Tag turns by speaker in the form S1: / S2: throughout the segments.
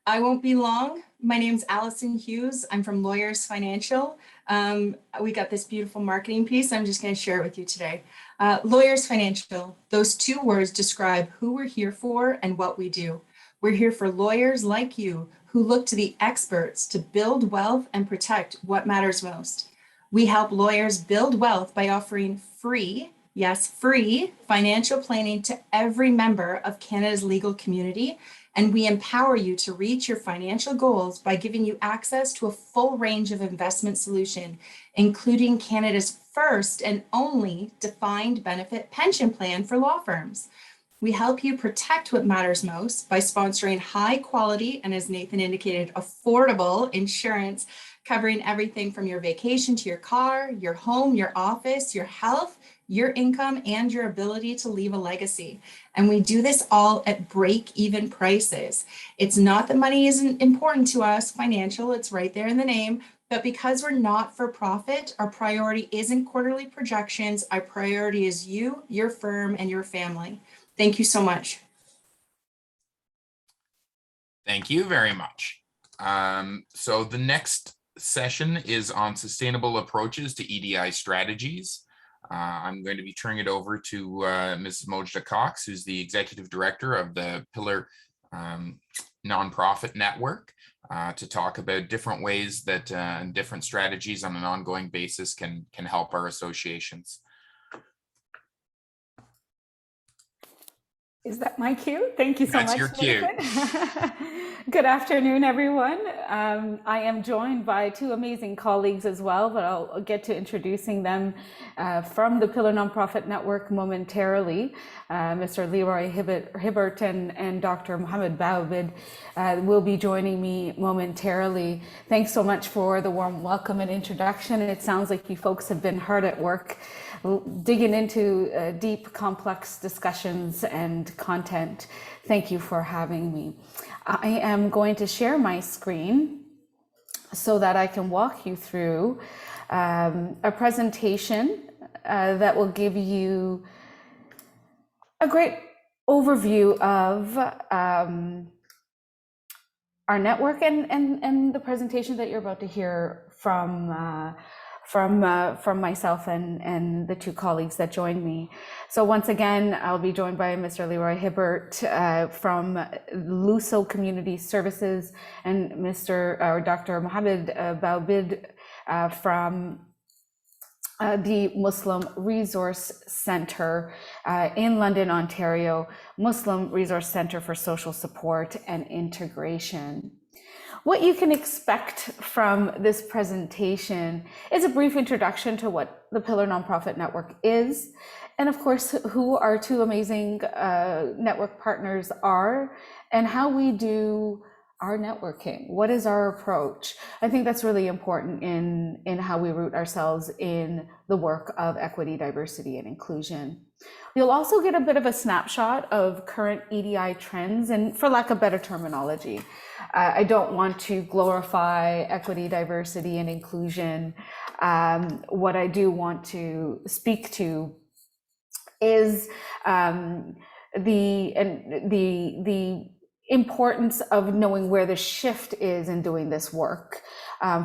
S1: I won't be long. My name's Allison Hughes. I'm from Lawyers Financial. We got this beautiful marketing piece. I'm just going to share it with you today. Lawyers Financial, those two words describe who we're here for and what we do. We're here for lawyers like you who look to the experts to build wealth and protect what matters most. We help lawyers build wealth by offering free, yes, free financial planning to every member of Canada's legal community. And we empower you to reach your financial goals by giving you access to a full range of investment solutions, including Canada's first and only defined benefit pension plan for law firms. We help you protect what matters most by sponsoring high quality and, as Nathan indicated, affordable insurance covering everything from your vacation to your car, your home, your office, your health, your income, and your ability to leave a legacy. And we do this all at break-even prices. It's not that money isn't important to us, financial, it's right there in the name, but because we're not for profit, our priority isn't quarterly projections. Our priority is you, your firm, and your family. Thank you so much.
S2: Thank you very much. So the next session is on sustainable approaches to EDI strategies. I'm going to be turning it over to Mrs. Mojdeh Cox, who's the Executive Director of the Pillar Nonprofit Network, to talk about different ways that and different strategies on an ongoing basis can help our associations.
S3: Is that my cue? Thank you so much.
S2: That's your cue.
S3: Good afternoon, everyone. I am joined by two amazing colleagues as well, but I'll get to introducing them from the Pillar Nonprofit Network momentarily. Mr. Leroy Hibbert and Dr. Mohammed Baobaid will be joining me momentarily. Thanks so much for the warm welcome and introduction. It sounds like you folks have been hard at work digging into deep, complex discussions and content. Thank you for having me. I am going to share my screen so that I can walk you through a presentation that will give you a great overview of our network and the presentation that you're about to hear from myself and the two colleagues that joined me. So once again, I'll be joined by Mr. Leroy Hibbert from LUSO Community Services and Dr. Mohammed Baobaid from the Muslim Resource Center in London, Ontario, Muslim Resource Center for Social Support and Integration. What you can expect from this presentation is a brief introduction to what the Pillar Nonprofit Network is, and of course, who our two amazing network partners are, and how we do our networking. What is our approach? I think that's really important in how we root ourselves in the work of equity, diversity, and inclusion. You'll also get a bit of a snapshot of current EDI trends, and for lack of better terminology, I don't want to glorify equity, diversity, and inclusion. What I do want to speak to is the importance of knowing where the shift is in doing this work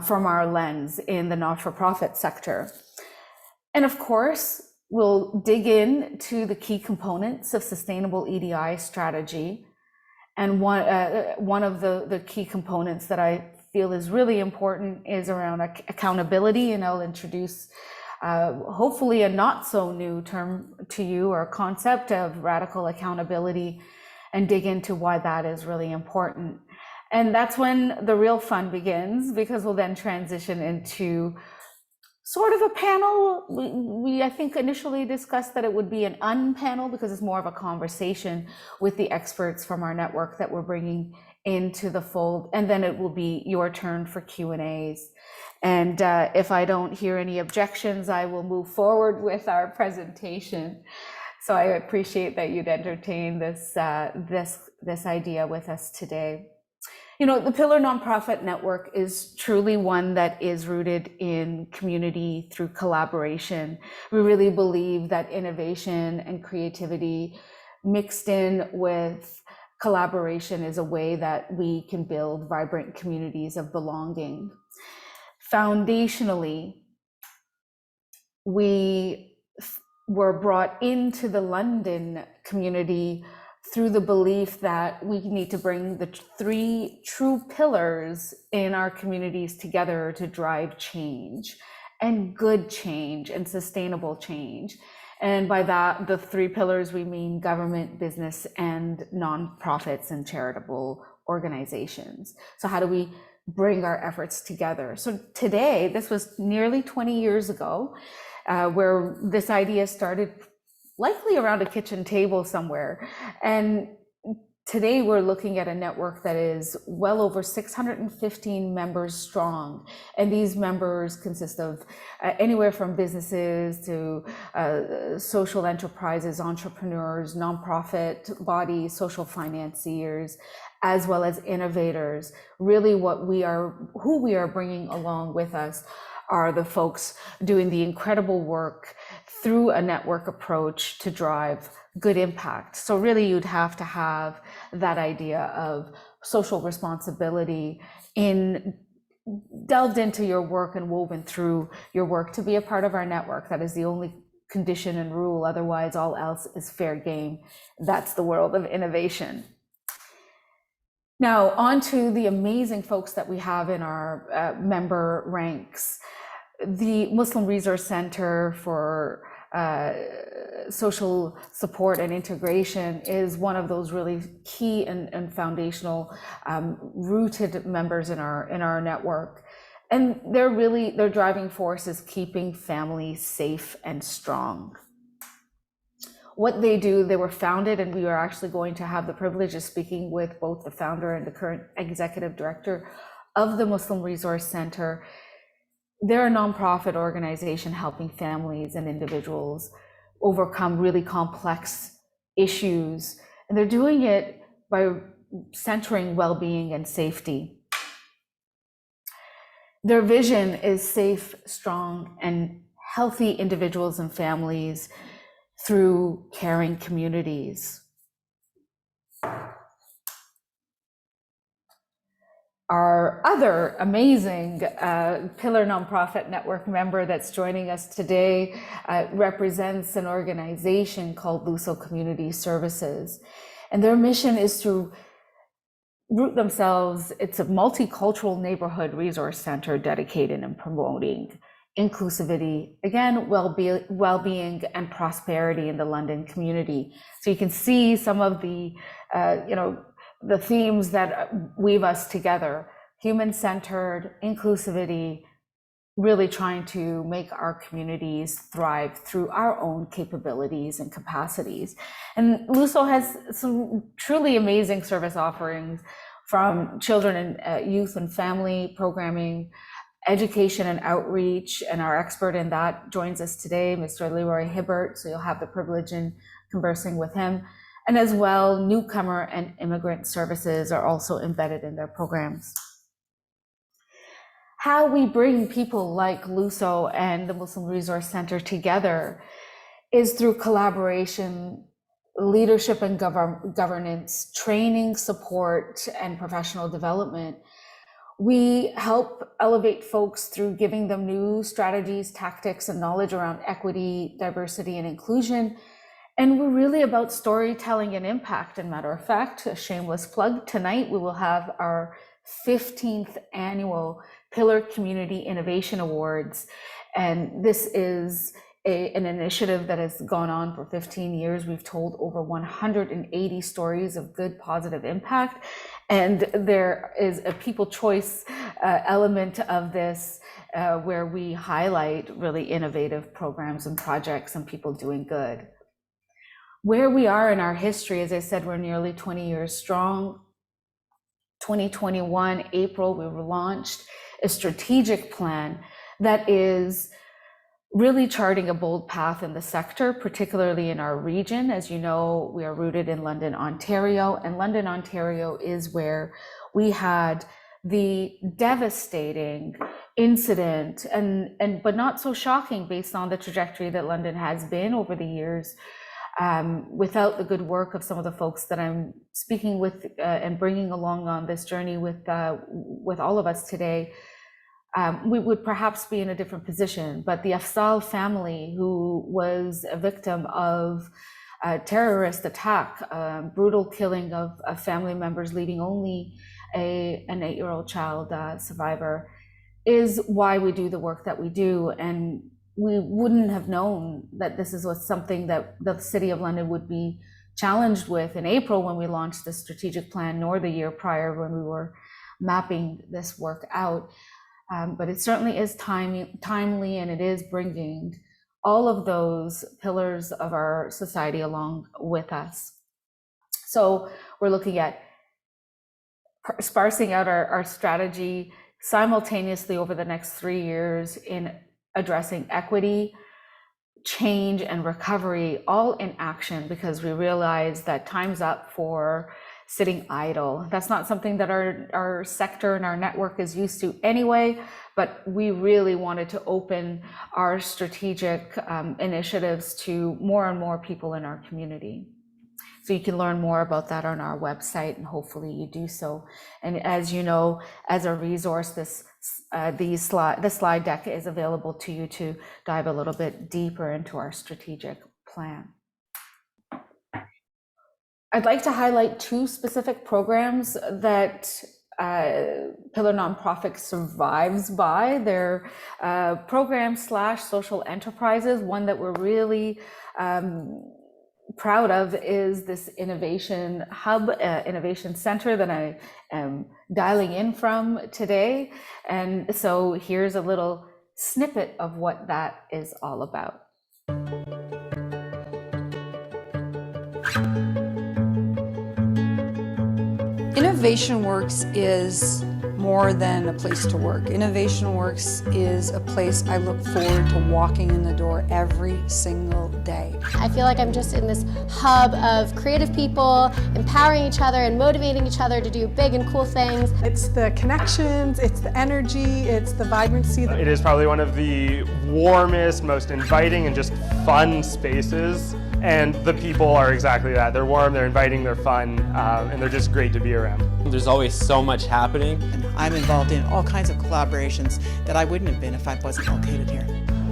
S3: from our lens in the not-for-profit sector. And of course, we'll dig into the key components of sustainable EDI strategy. And one of the key components that I feel is really important is around accountability, and I'll introduce hopefully a not so new term to you, or concept of radical accountability, and dig into why that is really important. And that's when the real fun begins, because we'll then transition into sort of a panel. We I think initially discussed that it would be an unpanel because it's more of a conversation with the experts from our network that we're bringing into the fold, and then it will be your turn for Q&As. And if I don't hear any objections, I will move forward with our presentation. So I appreciate that you'd entertain this idea with us today. You know, the Pillar Nonprofit Network is truly one that is rooted in community through collaboration. We really believe that innovation and creativity mixed in with collaboration is a way that we can build vibrant communities of belonging. Foundationally, we were brought into the London community through the belief that we need to bring the three true pillars in our communities together to drive change, and good change and sustainable change. And by that, the three pillars, we mean government, business, and nonprofits and charitable organizations. So how do we bring our efforts together? So today, this was nearly 20 years ago, where this idea started, likely around a kitchen table somewhere. And today we're looking at a network that is well over 615 members strong. And these members consist of anywhere from businesses to social enterprises, entrepreneurs, nonprofit bodies, social financiers, as well as innovators. Really who we are bringing along with us are the folks doing the incredible work through a network approach to drive good impact. So really you'd have to have that idea of social responsibility delved into your work and woven through your work to be a part of our network. That is the only condition and rule. Otherwise, all else is fair game. That's the world of innovation. Now, on to the amazing folks that we have in our member ranks. The Muslim Resource Center for Social Support and Integration is one of those really key and foundational rooted members in our network. And their driving force is keeping families safe and strong. What they do, they were founded, and we are actually going to have the privilege of speaking with both the founder and the current executive director of the Muslim Resource Center. They're a nonprofit organization helping families and individuals overcome really complex issues. And they're doing it by centering well-being and safety. Their vision is safe, strong, and healthy individuals and families through caring communities. Our other amazing Pillar Nonprofit Network member that's joining us today represents an organization called LUSO Community Services. And their mission is to root themselves, it's a multicultural neighborhood resource center dedicated and promoting inclusivity, again, well-being and prosperity in the London community. So you can see some of the, the themes that weave us together: human-centered, inclusivity, really trying to make our communities thrive through our own capabilities and capacities. And LUSO has some truly amazing service offerings, from children and youth and family programming, education and outreach, and our expert in that joins us today, Mr. Leroy Hibbert, so you'll have the privilege in conversing with him. And as well, newcomer and immigrant services are also embedded in their programs. How we bring people like LUSO and the Muslim Resource Center together is through collaboration, leadership and governance, training, support, and professional development. We help elevate folks through giving them new strategies, tactics, and knowledge around equity, diversity, and inclusion. And we're really about storytelling and impact. And matter of fact, a shameless plug, tonight we will have our 15th annual Pillar Community Innovation Awards. And this is an initiative that has gone on for 15 years. We've told over 180 stories of good, positive impact. And there is a people choice element of this where we highlight really innovative programs and projects and people doing good. Where we are in our history, as I said, we're nearly 20 years strong. 2021, April, we launched a strategic plan that is really charting a bold path in the sector, particularly in our region. As you know, we are rooted in London, Ontario, and London, Ontario is where we had the devastating incident, but not so shocking based on the trajectory that London has been over the years, Without the good work of some of the folks that I'm speaking with and bringing along on this journey with all of us today, we would perhaps be in a different position. But the Afzal family, who was a victim of a terrorist attack, brutal killing of family members, leaving only an 8-year-old child survivor, is why we do the work that we do. And we wouldn't have known that this was something that the City of London would be challenged with in April when we launched the strategic plan, nor the year prior when we were mapping this work out. But it certainly is timely, and it is bringing all of those pillars of our society along with us. So we're looking at sparsing out our strategy simultaneously over the next 3 years in addressing equity, change, and recovery, all in action, because we realize that time's up for sitting idle. That's not something that our sector and our network is used to anyway, but we really wanted to open our strategic initiatives to more and more people in our community. So you can learn more about that on our website, and hopefully you do so. And as you know, as a resource, this slide deck is available to you to dive a little bit deeper into our strategic plan. I'd like to highlight 2 specific programs that Pillar Nonprofit survives by. They're program/social enterprises. One that we're really proud of is this innovation hub, innovation center that I am dialing in from today. And so here's a little snippet of what that is all about.
S4: Innovation Works is more than a place to work. Innovation Works is a place I look forward to walking in the door every single day.
S5: I feel like I'm just in this hub of creative people, empowering each other and motivating each other to do big and cool things.
S6: It's the connections, it's the energy, it's the vibrancy.
S7: It is probably one of the warmest, most inviting, and just fun spaces. And the people are exactly that. They're warm, they're inviting, they're fun, and they're just great to be around.
S8: There's always so much happening.
S9: And I'm involved in all kinds of collaborations that I wouldn't have been if I wasn't located here.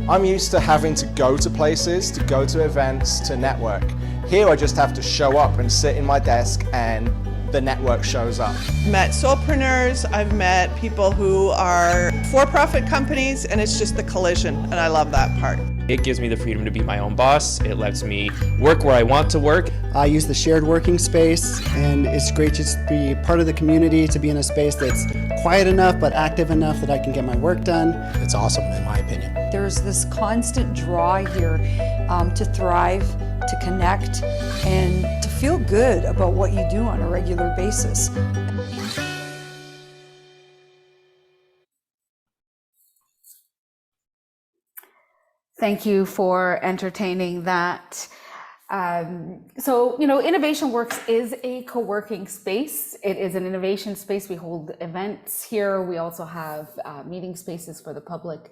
S10: I'm used to having to go to places, to go to events, to network. Here I just have to show up and sit in my desk and the network shows up.
S11: I've met solopreneurs, I've met people who are for-profit companies, and it's just the collision, and I love that part.
S8: It gives me the freedom to be my own boss. It lets me work where I want to work.
S12: I use the shared working space, and it's great just to be part of the community, to be in a space that's quiet enough but active enough that I can get my work done.
S13: It's awesome in my opinion.
S4: There's this constant draw here to thrive, to connect, and to feel good about what you do on a regular basis.
S3: Thank you for entertaining that. So, Innovation Works is a co-working space. It is an innovation space. We hold events here. We also have meeting spaces for the public.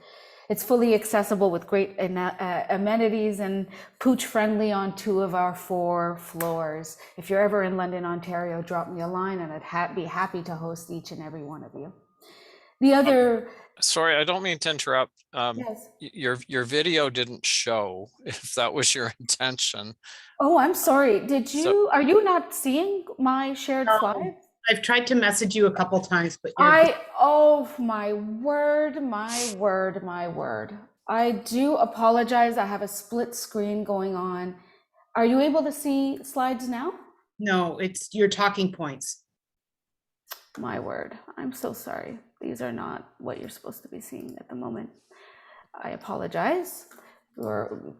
S3: It's fully accessible with great amenities and pooch friendly on 2 of our 4 floors. If you're ever in London, Ontario, drop me a line and I'd be happy to host each and every one of you. The other...
S14: Sorry, I don't mean to interrupt.
S3: Yes.
S14: Your video didn't show, if that was your intention.
S3: Oh, I'm sorry. Are you not seeing my shared slide?
S15: I've tried to message you a couple times, but
S3: oh my word. I do apologize. I have a split screen going on. Are you able to see slides now?
S15: No, it's your talking points.
S3: My word. I'm so sorry. These are not what you're supposed to be seeing at the moment. I apologize.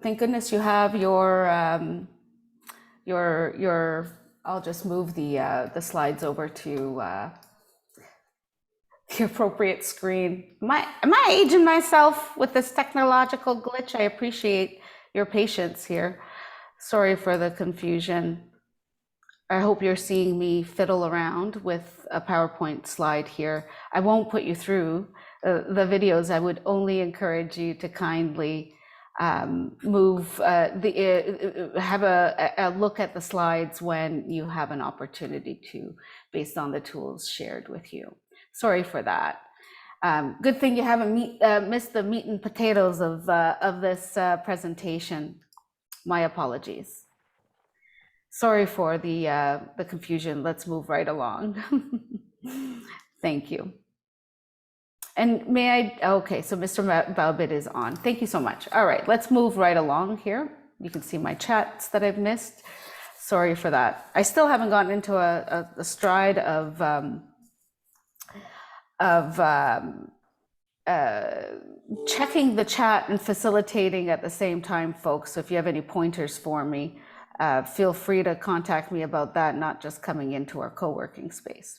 S3: Thank goodness you have your I'll just move the slides over to the appropriate screen. Am I aging myself with this technological glitch? I appreciate your patience here. Sorry for the confusion. I hope you're seeing me fiddle around with a PowerPoint slide here. I won't put you through the videos. I would only encourage you to kindly have a look at the slides when you have an opportunity to, based on the tools shared with you. Sorry for that. Good thing you haven't missed the meat and potatoes of this presentation. My apologies. Sorry for the confusion. Let's move right along. Thank you. And may I, okay, so Mr. Baobaid is on. Thank you so much. All right, let's move right along here. You can see my chats that I've missed. Sorry for that. I still haven't gotten into a stride of checking the chat and facilitating at the same time, folks. So if you have any pointers for me, feel free to contact me about that, not just coming into our co-working space,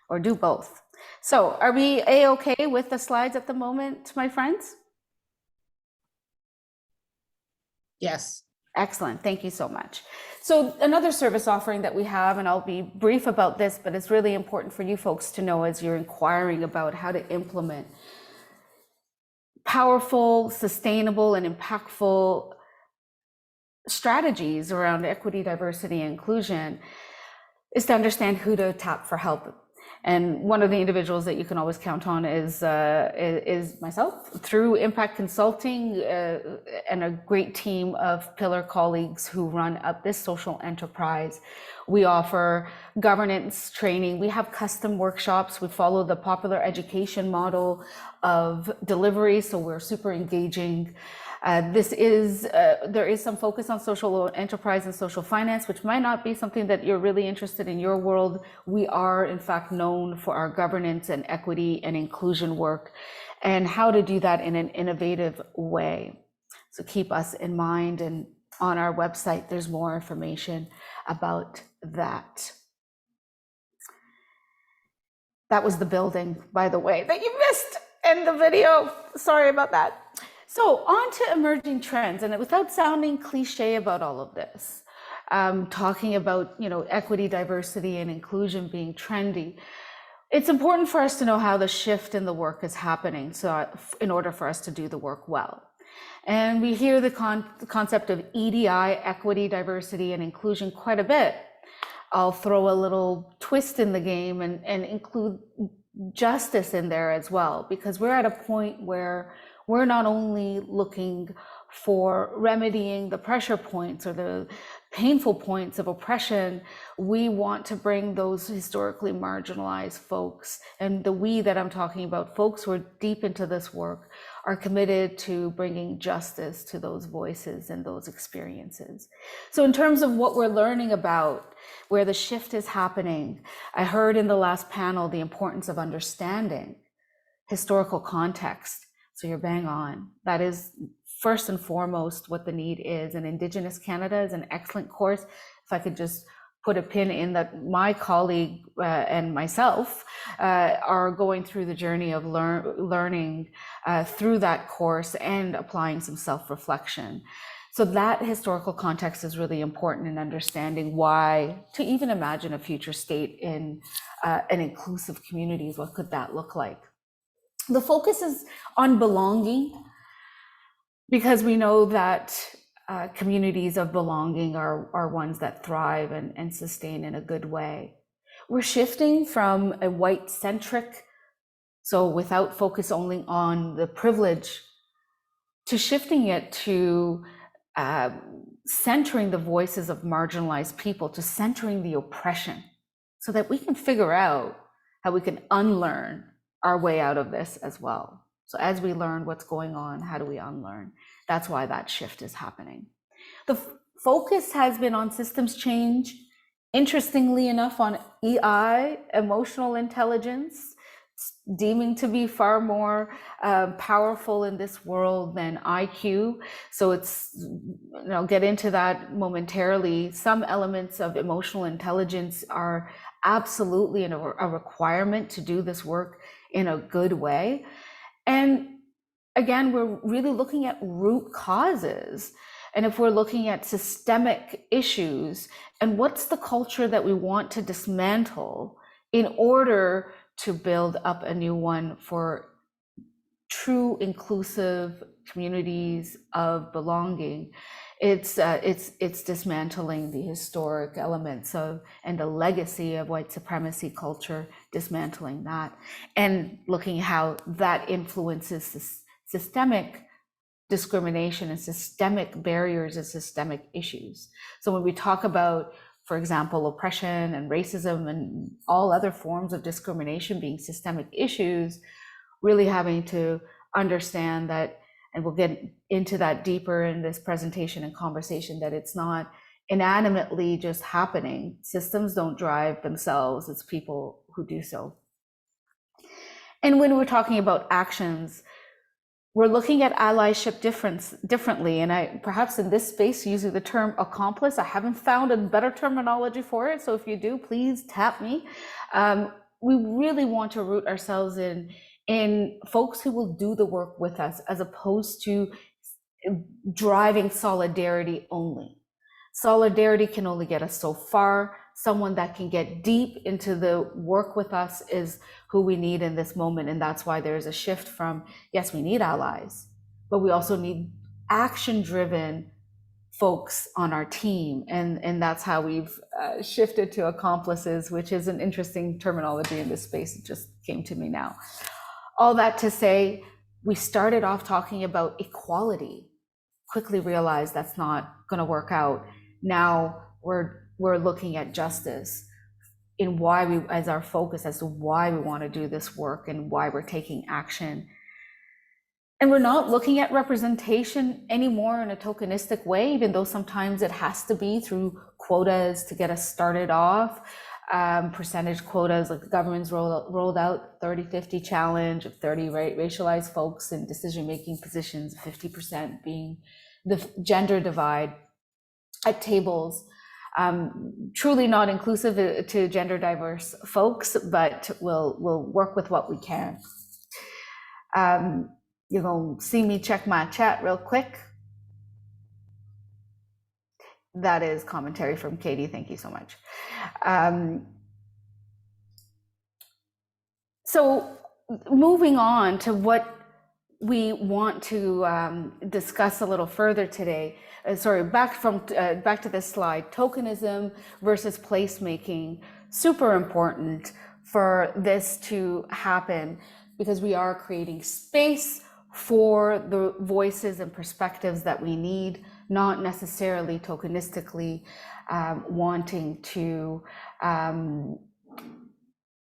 S3: or do both. So are we A-okay with the slides at the moment, my friends?
S15: Yes.
S3: Excellent, thank you so much. So another service offering that we have, and I'll be brief about this, but it's really important for you folks to know as you're inquiring about how to implement powerful, sustainable, and impactful strategies around equity, diversity, and inclusion, is to understand who to tap for help. And one of the individuals that you can always count on is myself, through Impact Consulting and a great team of pillar colleagues who run up this social enterprise. We offer governance training. We have custom workshops. We follow the popular education model of delivery, so we're super engaging. There is some focus on social enterprise and social finance, which might not be something that you're really interested in your world. We are, in fact, known for our governance and equity and inclusion work, and how to do that in an innovative way. So keep us in mind, and on our website, there's more information about that. That was the building, by the way, that you missed in the video. Sorry about that. So on to emerging trends, and without sounding cliche about all of this, talking about equity, diversity, and inclusion being trendy, it's important for us to know how the shift in the work is happening, so in order for us to do the work well. And we hear the concept of EDI, equity, diversity, and inclusion quite a bit. I'll throw a little twist in the game and include justice in there as well, because we're at a point where we're not only looking for remedying the pressure points or the painful points of oppression, we want to bring those historically marginalized folks, and the we that I'm talking about, folks who are deep into this work, are committed to bringing justice to those voices and those experiences. So in terms of what we're learning about, where the shift is happening, I heard in the last panel the importance of understanding historical context. So you're bang on. That is first and foremost what the need is. And Indigenous Canada is an excellent course. If I could just put a pin in that, my colleague and myself are going through the journey of learning through that course and applying some self-reflection. So that historical context is really important in understanding why, to even imagine a future state in an inclusive communities, what could that look like? The focus is on belonging, because we know that communities of belonging are ones that thrive and sustain in a good way. We're shifting from a white-centric, so without focus only on the privilege, to shifting it to centering the voices of marginalized people, to centering the oppression, so that we can figure out how we can unlearn our way out of this as well. So as we learn what's going on, how do we unlearn? That's why that shift is happening. The focus has been on systems change, interestingly enough on EI, emotional intelligence, deeming to be far more powerful in this world than IQ. So it's, I'll get into that momentarily. Some elements of emotional intelligence are absolutely a requirement to do this work in a good way. And again, we're really looking at root causes. And if we're looking at systemic issues, and what's the culture that we want to dismantle in order to build up a new one for true inclusive communities of belonging. It's dismantling the historic elements of and the legacy of white supremacy culture, dismantling that, and looking how that influences systemic discrimination and systemic barriers and systemic issues. So when we talk about, for example, oppression and racism and all other forms of discrimination being systemic issues, really having to understand that, and we'll get into that deeper in this presentation and conversation, that it's not inanimately just happening. Systems don't drive themselves, it's people who do so. And when we're talking about actions, we're looking at allyship differently. And I, perhaps in this space, using the term accomplice, I haven't found a better terminology for it. So if you do, please tap me. We really want to root ourselves in folks who will do the work with us, as opposed to driving solidarity only. Solidarity can only get us so far. Someone that can get deep into the work with us is who we need in this moment. And that's why there's a shift from, yes, we need allies, but we also need action-driven folks on our team. And that's how we've shifted to accomplices, which is an interesting terminology in this space. It just came to me now. All that to say, we started off talking about equality, quickly realized that's not going to work out. Now we're looking at justice in why we, as our focus as to why we want to do this work and why we're taking action. And we're not looking at representation anymore in a tokenistic way, even though sometimes it has to be through quotas to get us started off. Percentage quotas, like the government's rolled out 30-50 challenge of 30 racialized folks in decision-making positions, 50% being the gender divide at tables. Truly not inclusive to gender diverse folks, but we'll work with what we can. You're gonna see me check my chat real quick. That is commentary from Katie, thank you so much. So moving on to what we want to discuss a little further today. Back to this slide, tokenism versus placemaking, super important for this to happen, because we are creating space for the voices and perspectives that we need, not necessarily tokenistically wanting to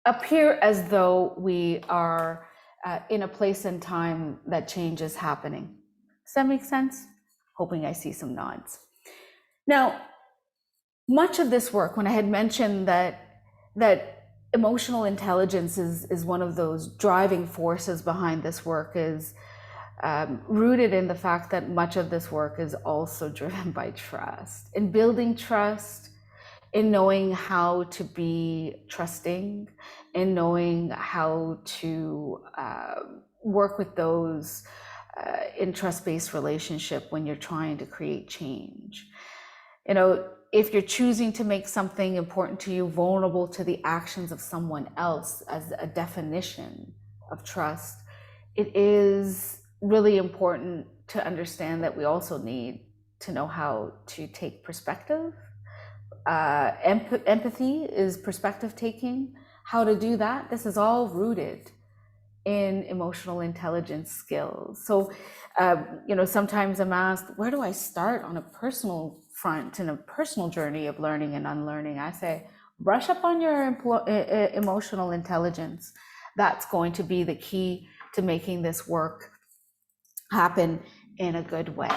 S3: appear as though we are in a place and time that change is happening. Does that make sense? Hoping I see some nods. Now, much of this work, when I had mentioned that emotional intelligence is one of those driving forces behind this work, is rooted in the fact that much of this work is also driven by trust, in building trust, in knowing how to be trusting, in knowing how to work with those in trust-based relationship when you're trying to create change. You know, if you're choosing to make something important to you vulnerable to the actions of someone else as a definition of trust, it is really important to understand that we also need to know how to take perspective. Empathy is perspective taking. How to do that? This is all rooted in emotional intelligence skills. So, you know, sometimes I'm asked, where do I start on a personal front, in a personal journey of learning and unlearning? I say, brush up on your emotional intelligence. That's going to be the key to making this work happen in a good way.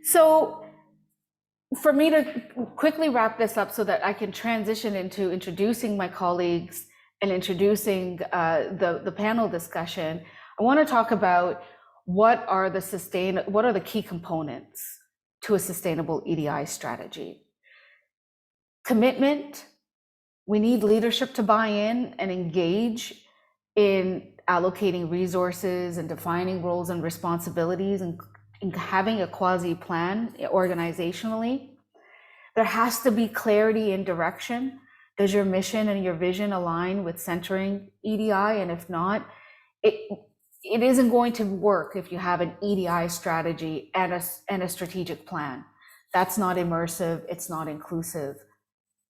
S3: So for me to quickly wrap this up so that I can transition into introducing my colleagues and introducing the panel discussion, I want to talk about what are the key components to a sustainable EDI strategy. Commitment. We need leadership to buy in and engage in allocating resources and defining roles and responsibilities and having a quasi plan organizationally. There has to be clarity in direction. Does your mission and your vision align with centering EDI? And if not, it isn't going to work if you have an EDI strategy and a strategic plan. That's not immersive, it's not inclusive.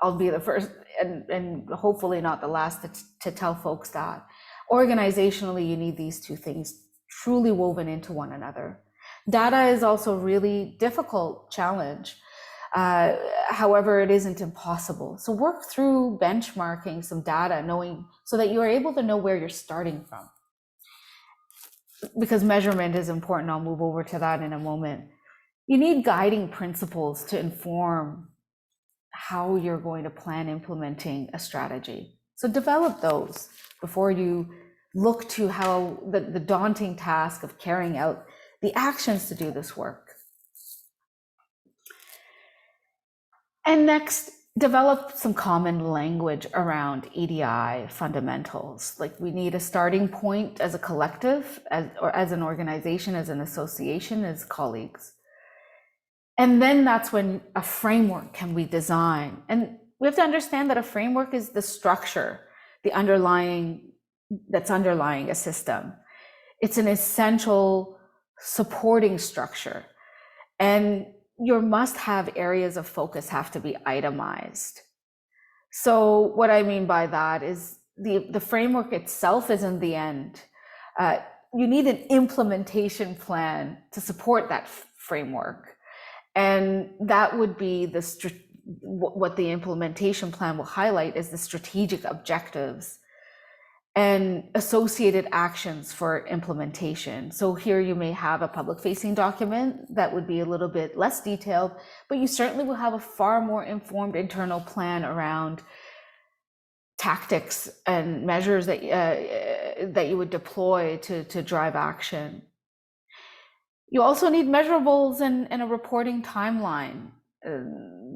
S3: I'll be the first and hopefully not the last to tell folks that. Organizationally, you need these two things truly woven into one another. Data is also a really difficult challenge. However, it isn't impossible. So work through benchmarking some data, knowing so that you are able to know where you're starting from. Because measurement is important. I'll move over to that in a moment. You need guiding principles to inform how you're going to plan implementing a strategy. So develop those before you look to how the daunting task of carrying out the actions to do this work. And next, develop some common language around EDI fundamentals. Like, we need a starting point as a collective, or as an organization, as an association, as colleagues. And then that's when a framework can be designed. And we have to understand that a framework is the structure, that's underlying a system. It's an essential supporting structure. And your must-have areas of focus have to be itemized. So what I mean by that is the framework itself isn't the end. You need an implementation plan to support that framework. And that would be what the implementation plan will highlight is the strategic objectives and associated actions for implementation. So here you may have a public-facing document that would be a little bit less detailed, but you certainly will have a far more informed internal plan around tactics and measures that you would deploy to drive action. You also need measurables and a reporting timeline.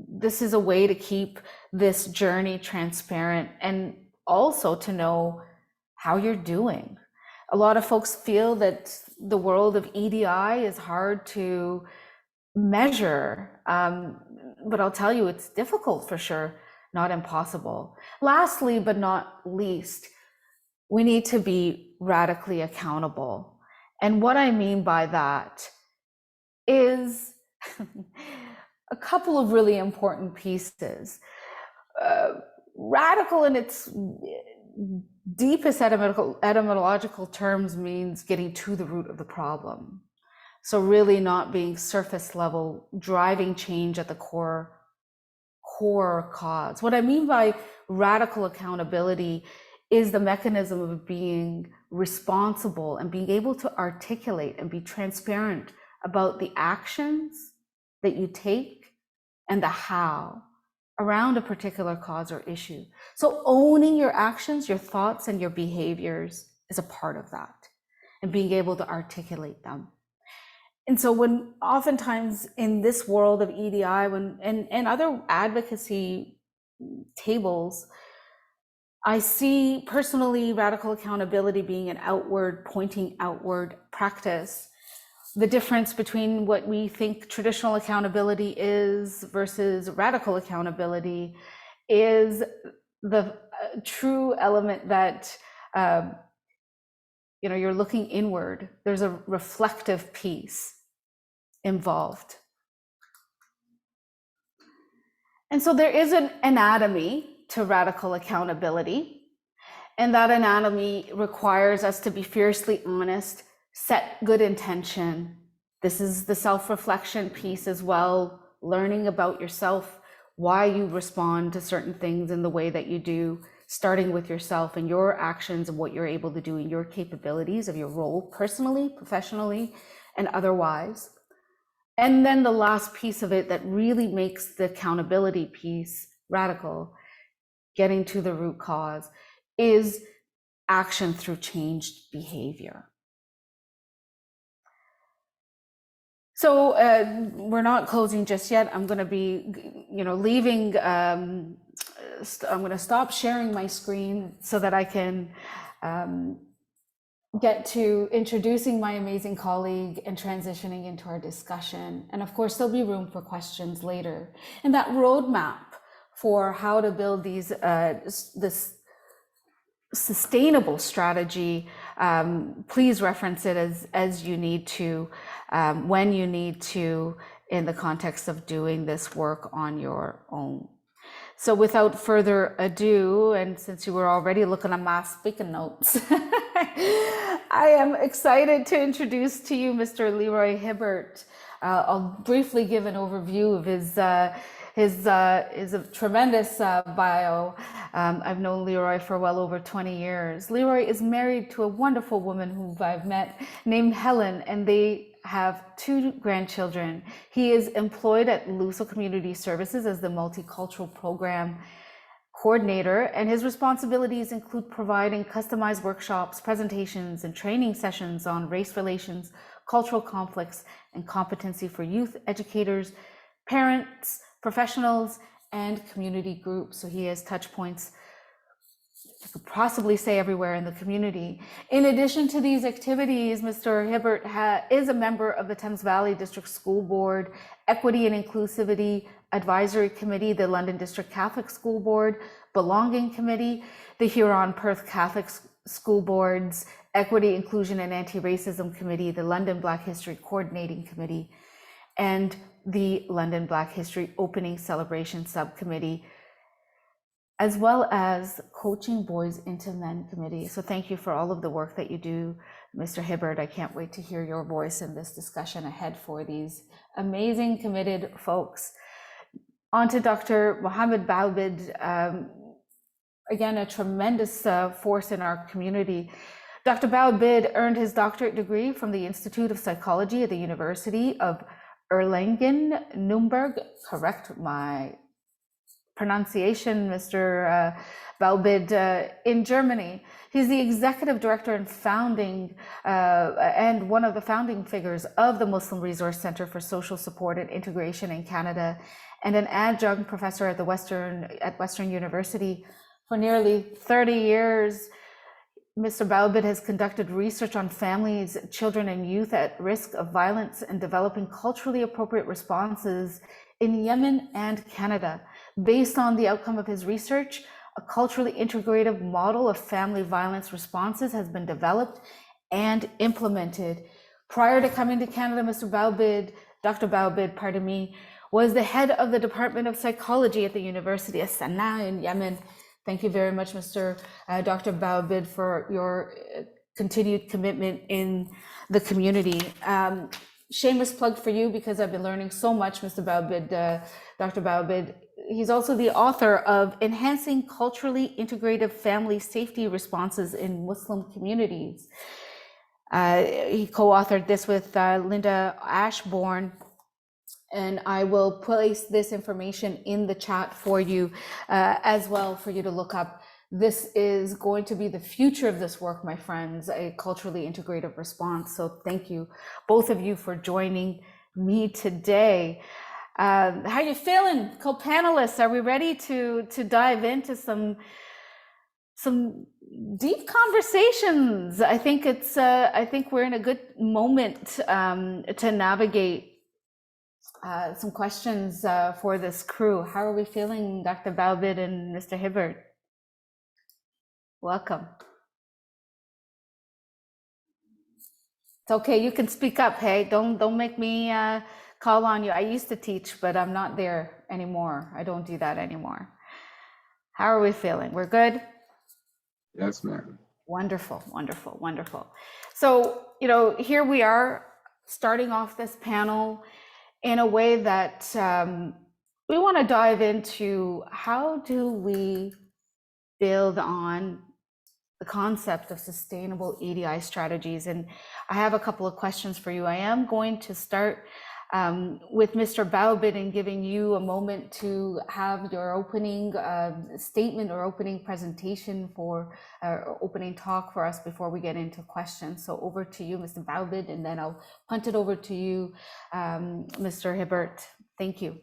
S3: This is a way to keep this journey transparent and also to know how you're doing. A lot of folks feel that the world of EDI is hard to measure, but I'll tell you, it's difficult for sure, not impossible. Lastly, but not least, we need to be radically accountable. And what I mean by that is a couple of really important pieces. Radical in its deepest etymological terms means getting to the root of the problem. So really not being surface level, driving change at the core cause. What I mean by radical accountability is the mechanism of being responsible and being able to articulate and be transparent about the actions that you take and the how around a particular cause or issue. So owning your actions, your thoughts, and your behaviors is a part of that, and being able to articulate them. And so when oftentimes in this world of EDI, and other advocacy tables, I see personally radical accountability being an pointing outward practice. The difference between what we think traditional accountability is versus radical accountability is the true element that you're looking inward. There's a reflective piece involved. And so there is an anatomy to radical accountability, and that anatomy requires us to be fiercely honest, set good intention. This is the self-reflection piece as well, learning about yourself, why you respond to certain things in the way that you do, starting with yourself and your actions and what you're able to do in your capabilities of your role, personally, professionally, and otherwise. And then the last piece of it that really makes the accountability piece radical, getting to the root cause, is action through changed behavior. So we're not closing just yet. I'm going to be, leaving. I'm going to stop sharing my screen so that I can get to introducing my amazing colleague and transitioning into our discussion. And of course, there'll be room for questions later. And that roadmap for how to build this sustainable strategy please reference it as you need to, when you need to, in the context of doing this work on your own. So without further ado, and since you were already looking at my speaking notes, I am excited to introduce to you Mr. Leroy Hibbert. I'll briefly give an overview of his a tremendous bio. I've known Leroy for well over 20 years. Leroy is married to a wonderful woman who I've met named Helen, and they have 2 grandchildren. He is employed at LUSO Community Services as the Multicultural Program Coordinator, and his responsibilities include providing customized workshops, presentations, and training sessions on race relations, cultural conflicts, and competency for youth educators, parents, professionals, and community groups. So he has touch points, you could possibly say, everywhere in the community. In addition to these activities, Mr. Hibbert is a member of the Thames Valley District School Board, Equity and Inclusivity Advisory Committee, the London District Catholic School Board, Belonging Committee, the Huron-Perth Catholic School Boards, Equity, Inclusion and Anti-Racism Committee, the London Black History Coordinating Committee, and the London Black History Opening Celebration Subcommittee, as well as Coaching Boys into Men Committee. So thank you for all of the work that you do, Mr. Hibbert. I can't wait to hear your voice in this discussion ahead for these amazing, committed folks. On to Dr. Mohammed Baobaid, again, a tremendous force in our community. Dr. Baobaid earned his doctorate degree from the Institute of Psychology at the University of Erlangen, Nuremberg. Correct my pronunciation, Mr. Baobaid, in Germany. He's the executive director and and one of the founding figures of the Muslim Resource Center for Social Support and Integration in Canada, and an adjunct professor at Western University for nearly 30 years. Mr. Baobaid has conducted research on families, children, and youth at risk of violence and developing culturally appropriate responses in Yemen and Canada. Based on the outcome of his research, a culturally integrative model of family violence responses has been developed and implemented. Prior to coming to Canada, Dr. Baobaid, was the head of the Department of Psychology at the University of Sana'a in Yemen. Thank you very much, Dr. Baobaid, for your continued commitment in the community. Shameless plug for you, because I've been learning so much, Mr. Baobaid, Dr. Baobaid. He's also the author of Enhancing Culturally Integrative Family Safety Responses in Muslim Communities. He co-authored this with Linda Ashbourne, and I will place this information in the chat for you as well, for you to look up. This is going to be the future of this work, my friends, a culturally integrative response. So thank you, both of you, for joining me today. How are you feeling, co-panelists? Are we ready to dive into some deep conversations? I think we're in a good moment to navigate some questions for this crew. How are we feeling, Dr. Baobaid and Mr. Hibbert? Welcome. It's okay, you can speak up, hey? Don't make me call on you. I used to teach, but I'm not there anymore. I don't do that anymore. How are we feeling? We're good?
S13: Yes, ma'am.
S3: Wonderful, wonderful, wonderful. So, here we are starting off this panel in a way that we want to dive into how do we build on the concept of sustainable EDI strategies. And I have a couple of questions for you. I am going to start with Mr. Baobaid and giving you a moment to have your opening statement or opening presentation for opening talk for us before we get into questions. So over to you, Mr. Baobaid, and then I'll punt it over to you, Mr. Hibbert. Thank you.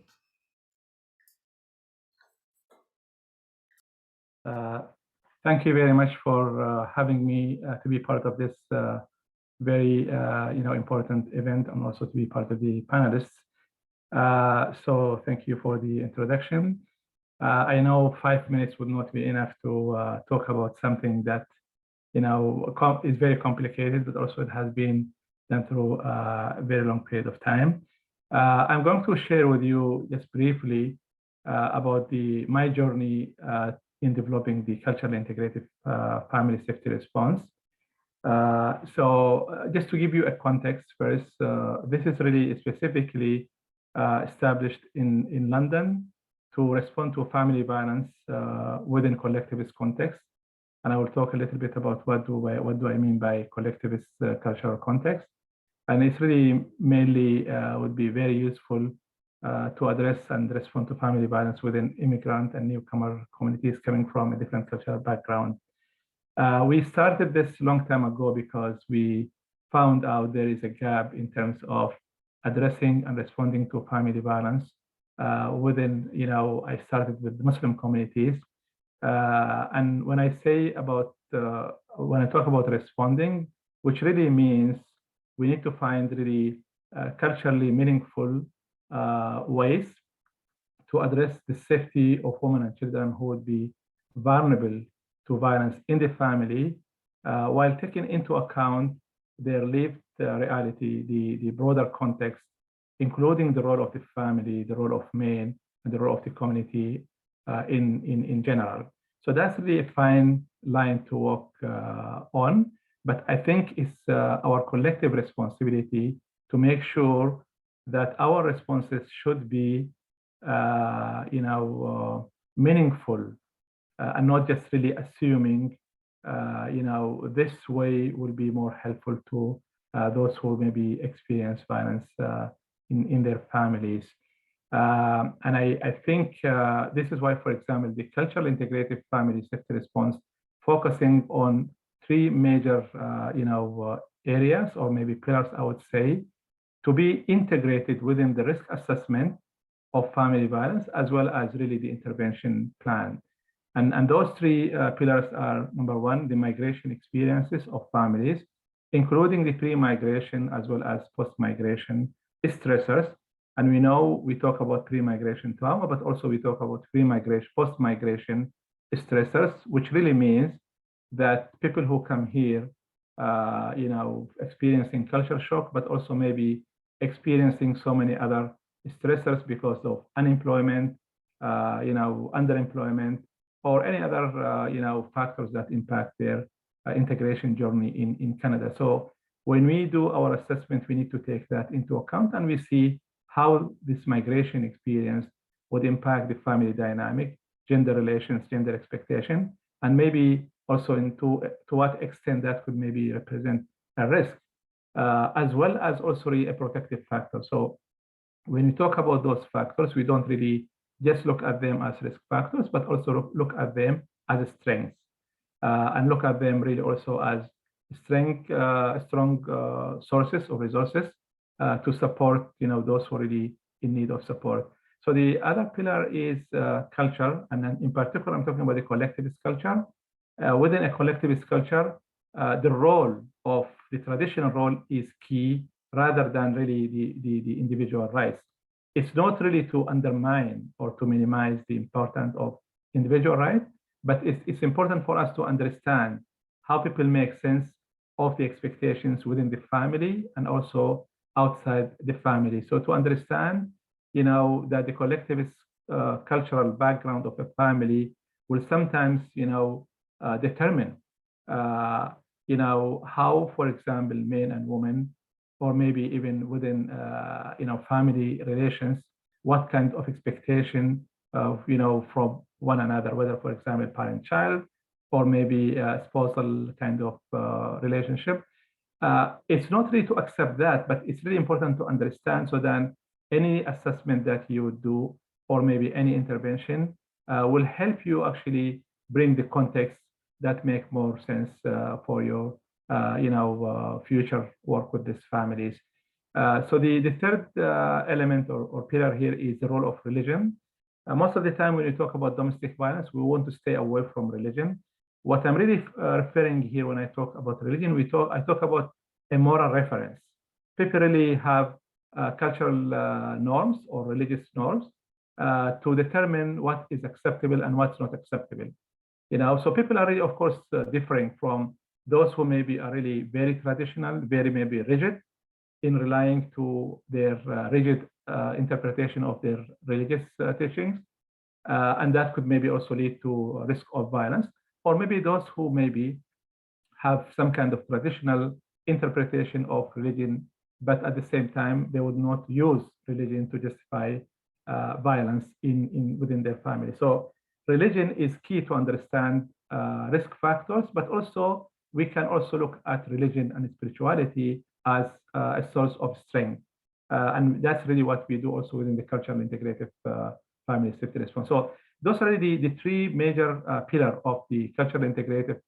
S16: Thank you very much for having me to be part of this very important event, and also to be part of the panelists. So thank you for the introduction. I know 5 minutes would not be enough to talk about something that is very complicated, but also it has been done through a very long period of time. I'm going to share with you just briefly about my journey in developing the culturally integrative family safety response. So just to give you a context first, this is really specifically established in London to respond to family violence within collectivist context. And I will talk a little bit about what do I mean by collectivist cultural context. And it's really mainly would be very useful to address and respond to family violence within immigrant and newcomer communities coming from a different cultural background. We started this long time ago because we found out there is a gap in terms of addressing and responding to family violence within, I started with Muslim communities. And when I say about, when I talk about responding, which really means we need to find really culturally meaningful ways to address the safety of women and children who would be vulnerable to violence in the family, while taking into account their lived reality, the broader context, including the role of the family, the role of men, and the role of the community in general. So that's really a fine line to walk on, but I think it's our collective responsibility to make sure that our responses should be, meaningful and not just really assuming, this way will be more helpful to those who maybe experience violence in their families. And I think this is why, for example, the cultural integrative family safety response focusing on three major, areas or maybe pillars, I would say, to be integrated within the risk assessment of family violence, as well as really the intervention plan. And those three pillars are, number one, the migration experiences of families, including the pre-migration as well as post-migration stressors. And we know we talk about pre-migration trauma, but also we talk about pre-migration, post-migration stressors, which really means that people who come here, experiencing culture shock, but also maybe experiencing so many other stressors because of unemployment, underemployment, or any other, factors that impact their integration journey in Canada. So when we do our assessment, we need to take that into account, and we see how this migration experience would impact the family dynamic, gender relations, gender expectation, and maybe also to what extent that could maybe represent a risk, as well as also a protective factor. So when we talk about those factors, we don't really just look at them as risk factors, but also look at them as strengths, and look at them really also as strong sources of resources to support, those who are really in need of support. So the other pillar is culture, and then in particular, I'm talking about the collectivist culture. Within a collectivist culture, the role of the traditional role is key rather than really the individual rights. It's not really to undermine or to minimize the importance of individual rights, but it's important for us to understand how people make sense of the expectations within the family and also outside the family. So to understand, that the collectivist cultural background of a family will sometimes, determine, how, for example, men and women, or maybe even within, family relations, what kind of expectation of, from one another, whether, for example, parent-child, or maybe a spousal kind of relationship. It's not really to accept that, but it's really important to understand so that any assessment that you would do, or maybe any intervention, will help you actually bring the context that make more sense for your, future work with these families. So the third element or pillar here is the role of religion. Most of the time when you talk about domestic violence, we want to stay away from religion. What I'm really referring here when I talk about religion, I talk about a moral reference. People really have cultural norms or religious norms to determine what is acceptable and what's not acceptable. So people are really, of course, differing from those who maybe are really very traditional, very maybe rigid in relying to their rigid interpretation of their religious teachings. And that could maybe also lead to a risk of violence, or maybe those who maybe have some kind of traditional interpretation of religion, but at the same time, they would not use religion to justify violence within their family. So religion is key to understand risk factors, but also we can also look at religion and spirituality as a source of strength. And that's really what we do also within the cultural integrative family safety response. So those are really the three major pillars of the cultural integrative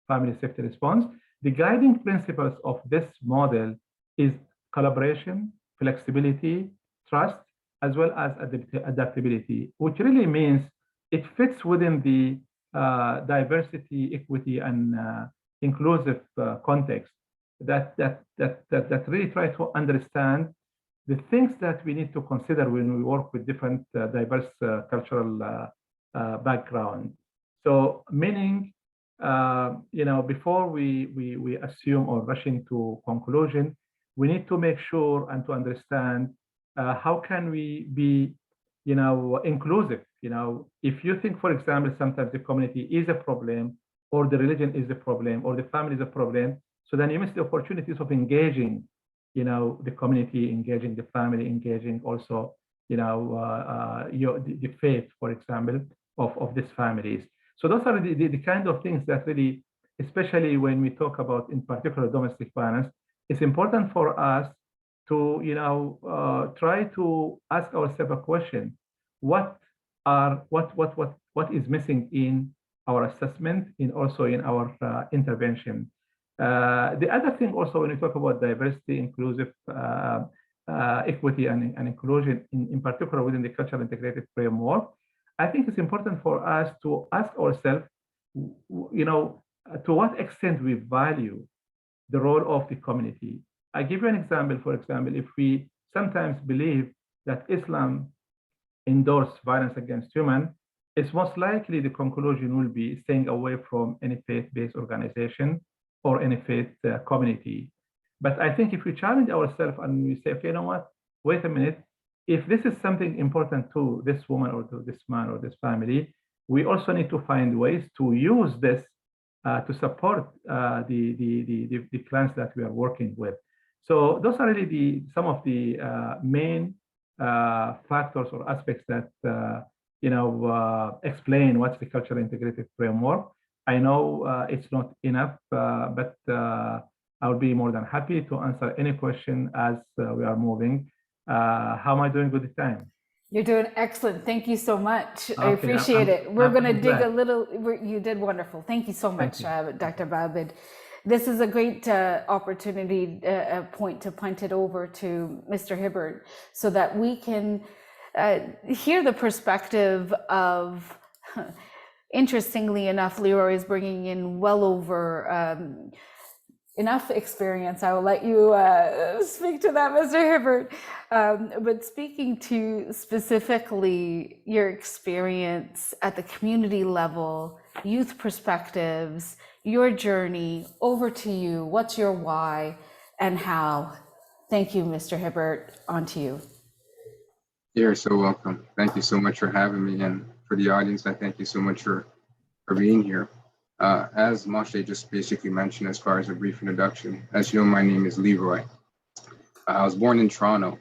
S16: family safety response. The guiding principles of this model is collaboration, flexibility, trust, as well as adaptability, which really means it fits within the diversity, equity, and inclusive context that really try to understand the things that we need to consider when we work with different diverse cultural background. So meaning, before we assume or rush into conclusion, we need to make sure and to understand how can we be, inclusive. If you think, for example, sometimes the community is a problem, or the religion is a problem, or the family is a problem, so then you miss the opportunities of engaging, the community, engaging the family, engaging also, the faith, for example, of these families. So those are the kind of things that really, especially when we talk about, in particular, domestic violence, it's important for us to, try to ask ourselves a question: what is missing in our assessment, and also in our intervention? The other thing also, when we talk about diversity, inclusive, equity, and inclusion, in particular within the cultural integrated framework, I think it's important for us to ask ourselves, to what extent we value the role of the community. I give you an example. For example, if we sometimes believe that Islam endorses violence against women, it's most likely the conclusion will be staying away from any faith-based organization or any faith community. But I think if we challenge ourselves and we say, okay, you know what, wait a minute, if this is something important to this woman or to this man or this family, we also need to find ways to use this to support the clans that we are working with. So those are really some of the main factors or aspects that explain what's the cultural integrated framework. I know it's not enough, but I'll be more than happy to answer any question as we are moving. How am I doing with the time?
S3: You're doing excellent. Thank you so much. I appreciate it. We're going to dig a little. You did wonderful. Thank you so much, Dr. Baobaid. This is a great opportunity, point to punt it over to Mr. Hibbert so that we can hear the perspective of, interestingly enough, Leroy is bringing in well over enough experience. I will let you speak to that, Mr. Hibbert. But speaking to specifically your experience at the community level, youth perspectives, your journey, over to you. What's your why and how? Thank you, Mr. Hibbert. On to you.
S13: You're so welcome. Thank you so much for having me, and for the audience, I thank you so much for being here. As Mojdeh just basically mentioned, as far as a brief introduction, as you know, my name is Leroy. I was born in Toronto,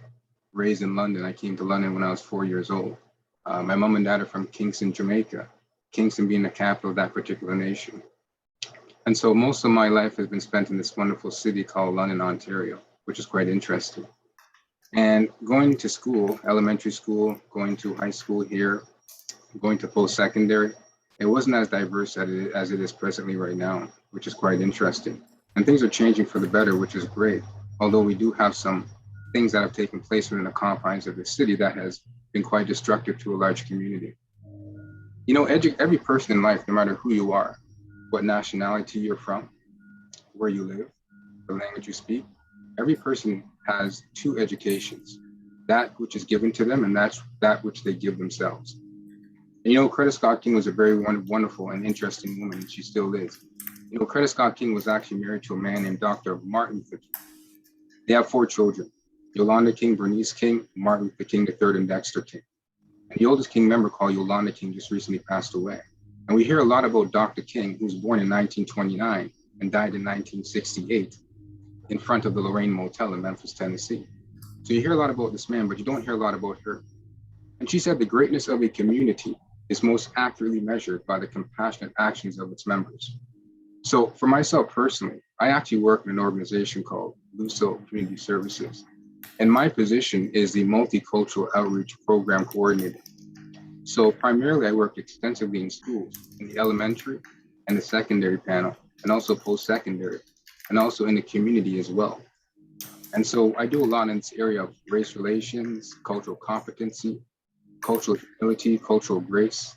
S13: raised in London. I came to London when I was 4 years old. My mom and dad are from Kingston, Jamaica, Kingston being the capital of that particular nation. And so most of my life has been spent in this wonderful city called London, Ontario, which is quite interesting. And going to school, elementary school, going to high school here, going to post-secondary, it wasn't as diverse as it is presently right now, which is quite interesting. And things are changing for the better, which is great. Although we do have some things that have taken place within the confines of the city that has been quite destructive to a large community. You know, every person in life, no matter who you are, what nationality you're from, where you live, the language you speak, every person has two educations, that which is given to them and that's that which they give themselves. And, you know, Coretta Scott King was a very wonderful and interesting woman, and she still is. You know, Coretta Scott King was actually married to a man named Dr. Martin Luther King. They have 4 children: Yolanda King, Bernice King, Martin Luther King III, and Dexter King. And the oldest King member, called Yolanda King, just recently passed away. And we hear a lot about Dr. King, who was born in 1929 and died in 1968 in front of the Lorraine Motel in Memphis, Tennessee. So you hear a lot about this man, but you don't hear a lot about her. And she said the greatness of a community is most accurately measured by the compassionate actions of its members. So for myself personally, I actually work in an organization called LUSO Community Services. And my position is the Multicultural Outreach Program Coordinator. So primarily I work extensively in schools, in the elementary and the secondary panel, and also post-secondary, and also in the community as well. And so I do a lot in this area of race relations, cultural competency, cultural humility, cultural grace,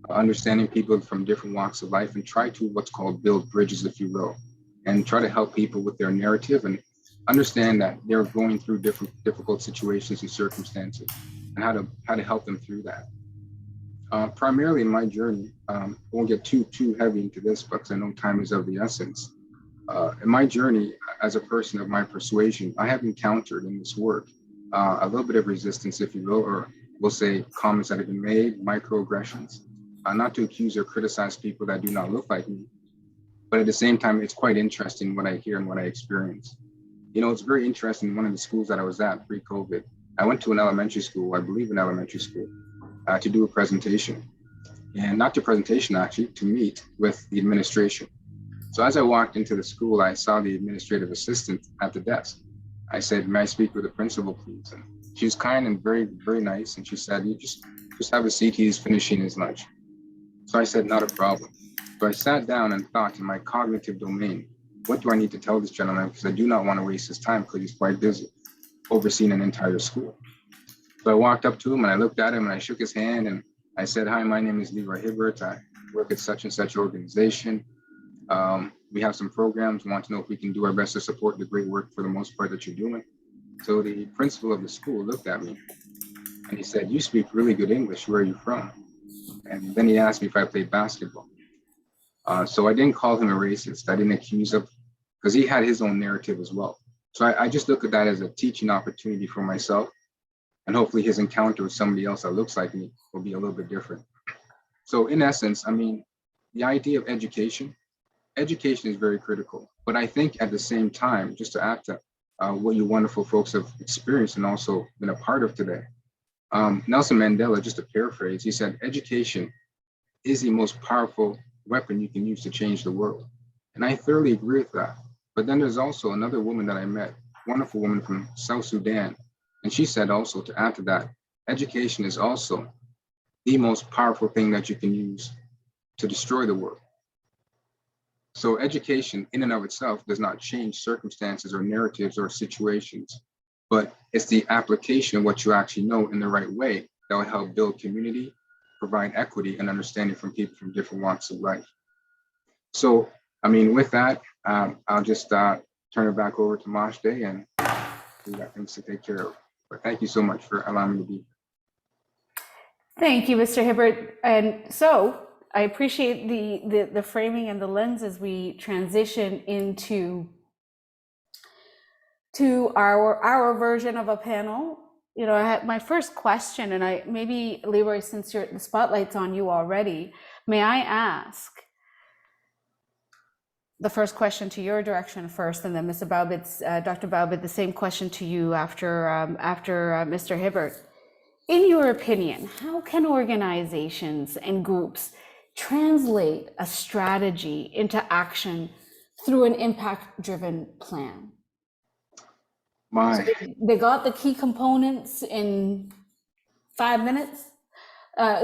S13: understanding people from different walks of life, and try to what's called build bridges, if you will, and try to help people with their narrative and understand that they're going through difficult situations and circumstances, and how to help them through that. Primarily in my journey, I won't get too heavy into this because I know time is of the essence. In my journey as a person of my persuasion, I have encountered in this work a little bit of resistance, if you will, or we'll say comments that have been made, microaggressions. Not to accuse or criticize people that do not look like me, but at the same time, it's quite interesting what I hear and what I experience. You know, it's very interesting. One of the schools that I was at pre-COVID, I went to an elementary school, I believe an elementary school, to do a presentation. And not to presentation, actually, to meet with the administration. So as I walked into the school, I saw the administrative assistant at the desk. I said, "May I speak with the principal, please?" And she was kind and very, very nice. And she said, "You just have a seat, he's finishing his lunch." So I said, "Not a problem." So I sat down and thought in my cognitive domain, what do I need to tell this gentleman? Because I do not want to waste his time because he's quite busy overseeing an entire school. So I walked up to him and I looked at him and I shook his hand and I said, "Hi, my name is Leroy Hibbert. I work at such and such organization. We have some programs. Want to know if we can do our best to support the great work for the most part that you're doing." So the principal of the school looked at me and he said, "You speak really good English. Where are you from?" And then he asked me if I played basketball. So I didn't call him a racist. I didn't accuse him because he had his own narrative as well. So I just look at that as a teaching opportunity for myself. And hopefully his encounter with somebody else that looks like me will be a little bit different. So in essence, I mean, the idea of education is very critical. But I think at the same time, just to add to what you wonderful folks have experienced and also been a part of today, Nelson Mandela, just to paraphrase, he said, education is the most powerful weapon you can use to change the world. And I thoroughly agree with that. But then there's also another woman that I met, wonderful woman from South Sudan. And she said also, to add to that, education is also the most powerful thing that you can use to destroy the world. So education in and of itself does not change circumstances or narratives or situations, but it's the application of what you actually know in the right way that will help build community, provide equity and understanding from people from different walks of life. So, I mean, with that, I'll just turn it back over to Mojdeh, and we got things to take care of. But thank you so much for allowing me to be.
S3: Thank you, Mr. Hibbert. And so I appreciate the framing and the lens as we transition into our version of a panel. You know, I had my first question, and maybe Leroy, since the spotlight's on you already, may I ask the first question to your direction first, and then Mr. Baubit's, Dr. Baubit, the same question to you after Mr. Hibbert. In your opinion, how can organizations and groups translate a strategy into action through an impact-driven plan? So they got the key components in 5 minutes.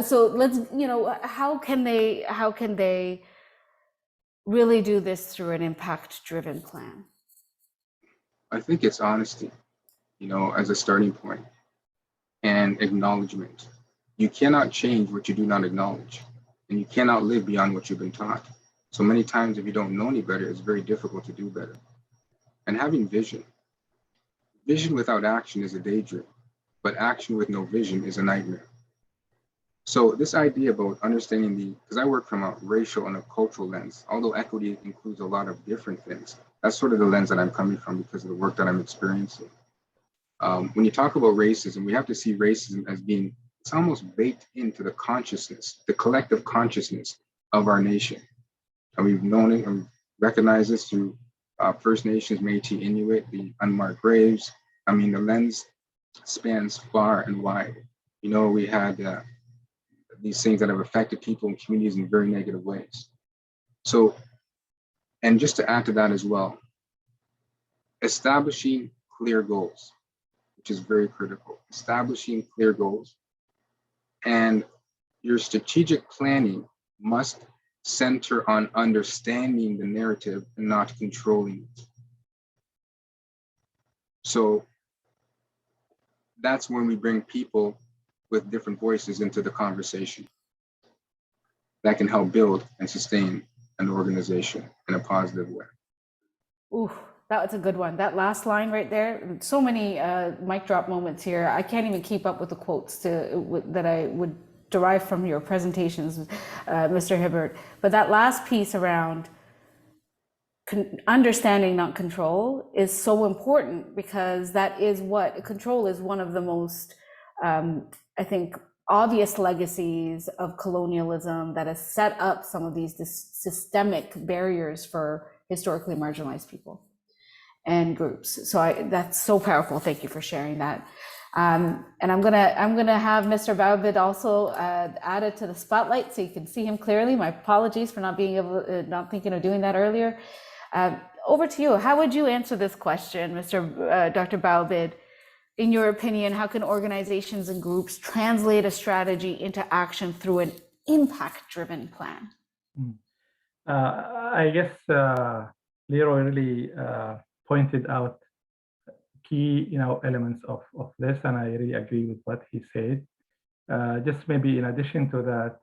S3: So let's, you know, how can they really do this through an impact-driven plan?
S13: I think it's honesty, you know, as a starting point, and acknowledgement. You cannot change what you do not acknowledge, and you cannot live beyond what you've been taught. So many times, if you don't know any better, it's very difficult to do better. And having vision. Vision without action is a daydream, but action with no vision is a nightmare. So this idea about understanding because I work from a racial and a cultural lens, although equity includes a lot of different things. That's sort of the lens that I'm coming from because of the work that I'm experiencing. When you talk about racism, we have to see racism as being, it's almost baked into the consciousness, the collective consciousness of our nation. And we've known it and recognized this through First Nations, Métis, Inuit, the unmarked graves. I mean, the lens spans far and wide. You know, we had these things that have affected people and communities in very negative ways. So, and just to add to that as well, establishing clear goals, which is very critical. Establishing clear goals. And your strategic planning must center on understanding the narrative and not controlling it. So that's when we bring people with different voices into the conversation that can help build and sustain an organization in a positive way.
S3: Ooh, that was a good one. That last line right there, so many mic drop moments here. I can't even keep up with the quotes that I would derive from your presentations, Mr. Hibbert. But that last piece around understanding, not control, is so important, because that is what control is. One of the most I think obvious legacies of colonialism that has set up some of these systemic barriers for historically marginalized people and groups. So that's so powerful. Thank you for sharing that. And I'm gonna have Mr. Baobaid also added to the spotlight so you can see him clearly. My apologies for not being able, not thinking of doing that earlier. Over to you. How would you answer this question, Dr. Baobaid? In your opinion, how can organizations and groups translate a strategy into action through an impact-driven plan?
S16: I guess Leroy really pointed out key, elements of this, and I really agree with what he said. Just maybe in addition to that,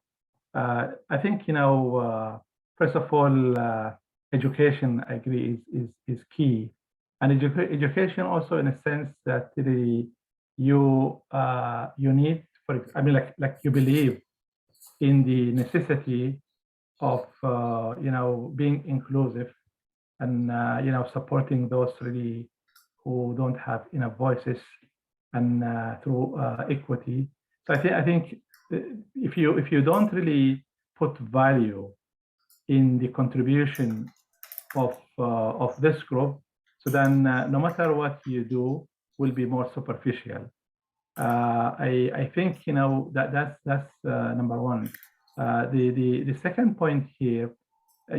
S16: I think first of all, education, I agree, is key. And education also, in a sense that you need, like you believe in the necessity of being inclusive and supporting those really who don't have enough voices, and through equity. So I think if you don't really put value in the contribution of this group, so then no matter what you do will be more superficial. I think that's number one. The second point here,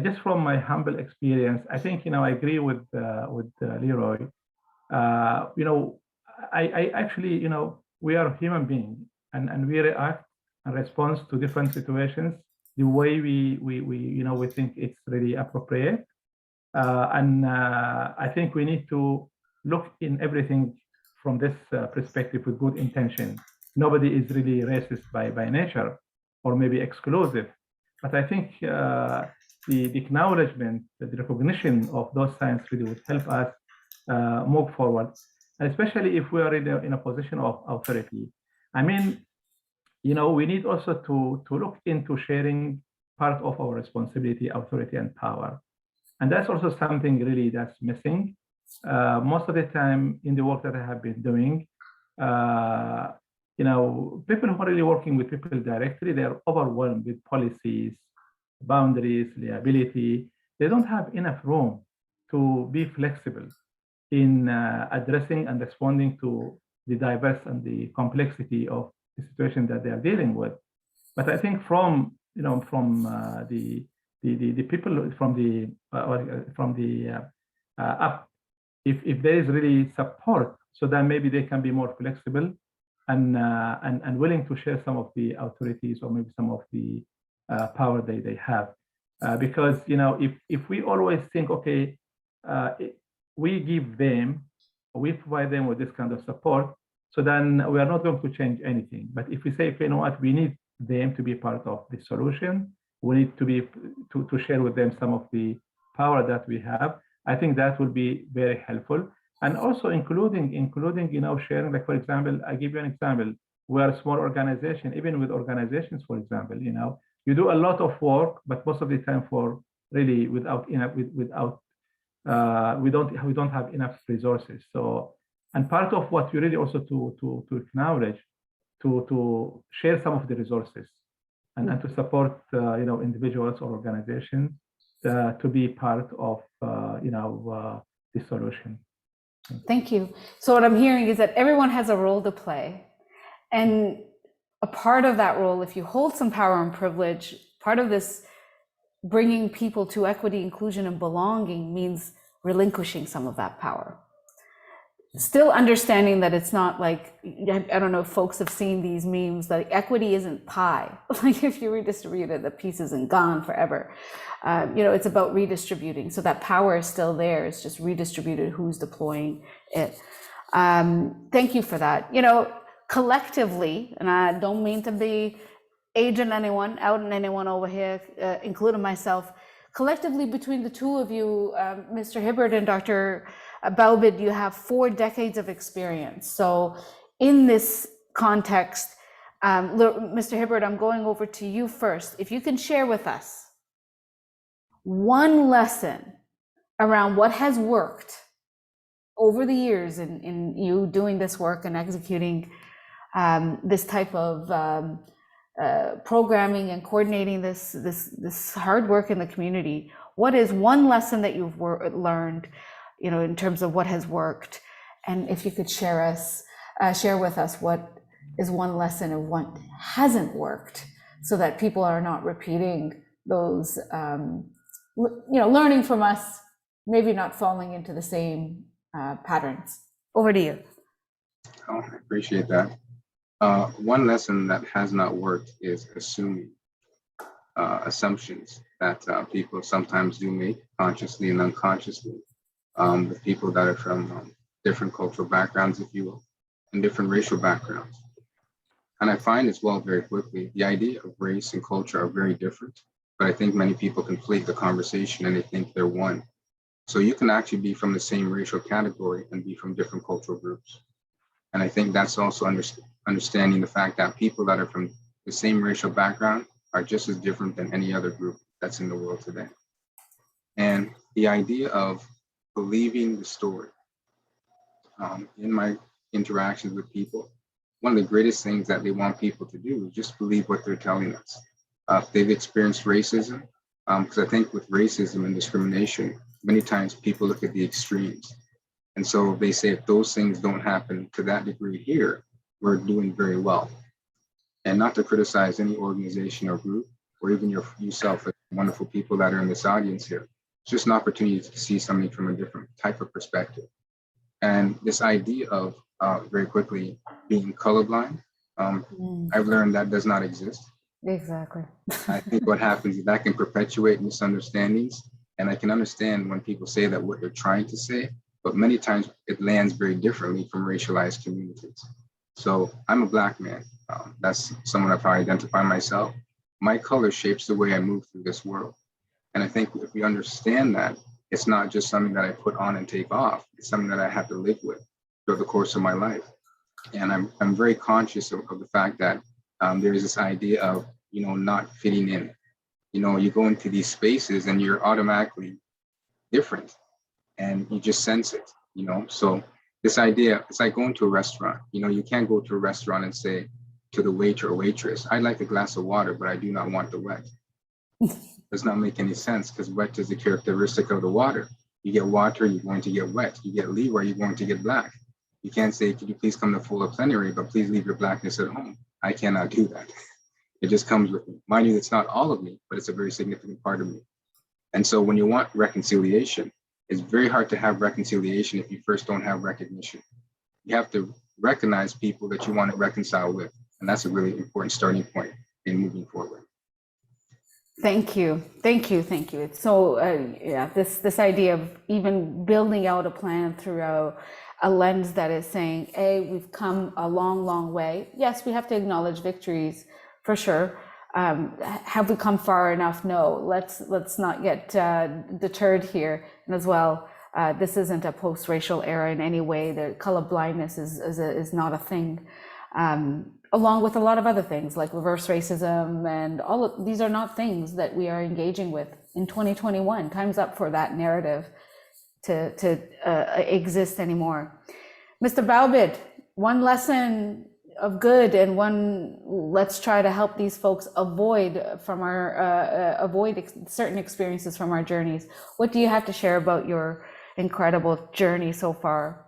S16: just from my humble experience, I think I agree with Leroy. I actually we are human beings, and we react and respond to different situations the way we think it's really appropriate. And I think we need to look in everything from this perspective with good intention. Nobody is really racist by nature, or maybe exclusive. But I think the acknowledgement, the recognition of those signs really would help us move forward, and especially if we are in a position of authority. I mean, we need also to look into sharing part of our responsibility, authority, and power. And that's also something really that's missing. Most of the time in the work that I have been doing, people who are really working with people directly, they are overwhelmed with policies, boundaries, liability. They don't have enough room to be flexible in addressing and responding to the diverse and the complexity of the situation that they are dealing with. But I think from the people from the up, if there is really support, so then maybe they can be more flexible and willing to share some of the authorities, or maybe some of the power they have. Because if we always think, okay, we give them, we provide them with this kind of support, so then we are not going to change anything. But if we say, okay, you know what, we need them to be part of the solution, we need to share with them some of the power that we have, I think that will be very helpful. And also including sharing, like, for example, I give you an example. we're a small organization. Even with organizations, for example, you do a lot of work, but most of the time for really we don't have enough resources. So, and part of what we really also to acknowledge, to share some of the resources, and to support individuals or organizations to be part of the solution.
S3: Thank you. So what I'm hearing is that everyone has a role to play, and a part of that role, if you hold some power and privilege, part of this bringing people to equity, inclusion, and belonging means relinquishing some of that power. Still understanding that it's not like, I don't know if folks have seen these memes, like equity isn't pie. Like if you redistribute it, the piece isn't gone forever. It's about redistributing. So that power is still there. It's just redistributed who's deploying it. Thank you for that. Collectively, and I don't mean to be aging anyone, outing anyone over here, including myself, collectively between the two of you, Mr. Hibbert and Dr. Baobaid, you have 4 decades of experience. So in this context, Mr. Hibbert, I'm going over to you first. If you can share with us one lesson around what has worked over the years in you doing this work and executing this type of programming and coordinating this hard work in the community. What is one lesson that you've learned, in terms of what has worked? And if you could share with us what is one lesson of what hasn't worked, so that people are not repeating those, learning from us, maybe not falling into the same patterns. Over to you.
S13: Oh, I appreciate that. One lesson that has not worked is assuming assumptions that people sometimes do make consciously and unconsciously with people that are from different cultural backgrounds, if you will, and different racial backgrounds. And I find as well very quickly, the idea of race and culture are very different, but I think many people conflate the conversation and they think they're one. So you can actually be from the same racial category and be from different cultural groups. And I think that's also understanding the fact that people that are from the same racial background are just as different than any other group that's in the world today. And the idea of believing the story. In my interactions with people, one of the greatest things that they want people to do is just believe what they're telling us. If they've experienced racism, because I think with racism and discrimination, many times people look at the extremes. And so they say, if those things don't happen to that degree here, we're doing very well. And not to criticize any organization or group, or even yourself, as wonderful people that are in this audience here. It's just an opportunity to see something from a different type of perspective. And this idea of very quickly being colorblind, I've learned that does not exist.
S3: Exactly.
S13: I think what happens is that can perpetuate misunderstandings. And I can understand when people say that what they're trying to say, but many times it lands very differently from racialized communities. So I'm a Black man. That's someone I identify myself. My color shapes the way I move through this world. And I think if we understand that, it's not just something that I put on and take off. It's something that I have to live with throughout the course of my life. And I'm very conscious of the fact that there is this idea of, not fitting in. You go into these spaces and you're automatically different and you just sense it, So this idea, it's like going to a restaurant. You can't go to a restaurant and say to the waiter or waitress, I'd like a glass of water, but I do not want the wet. Does not make any sense because wet is a characteristic of the water. You get water, you're going to get wet. You get Leroy, you're going to get black. You can't say, could you please come to full of plenary, but please leave your blackness at home. I cannot do that. It just comes with me. Mind you, it's not all of me, but it's a very significant part of me. And so when you want reconciliation, it's very hard to have reconciliation if you first don't have recognition. You have to recognize people that you want to reconcile with. And that's a really important starting point in moving forward.
S3: Thank you. It's so, this idea of even building out a plan through a lens that is saying, hey, we've come a long, long way. Yes, we have to acknowledge victories for sure. Have we come far enough? No, let's not get deterred here. And as well, this isn't a post-racial era in any way. The color blindness is not a thing. along with a lot of other things like reverse racism, and all of these are not things that we are engaging with in 2021. Time's up for that narrative to exist anymore. Mr. Baobaid, one lesson of good and one let's try to help these folks avoid certain experiences from our journeys. What do you have to share about your incredible journey so far?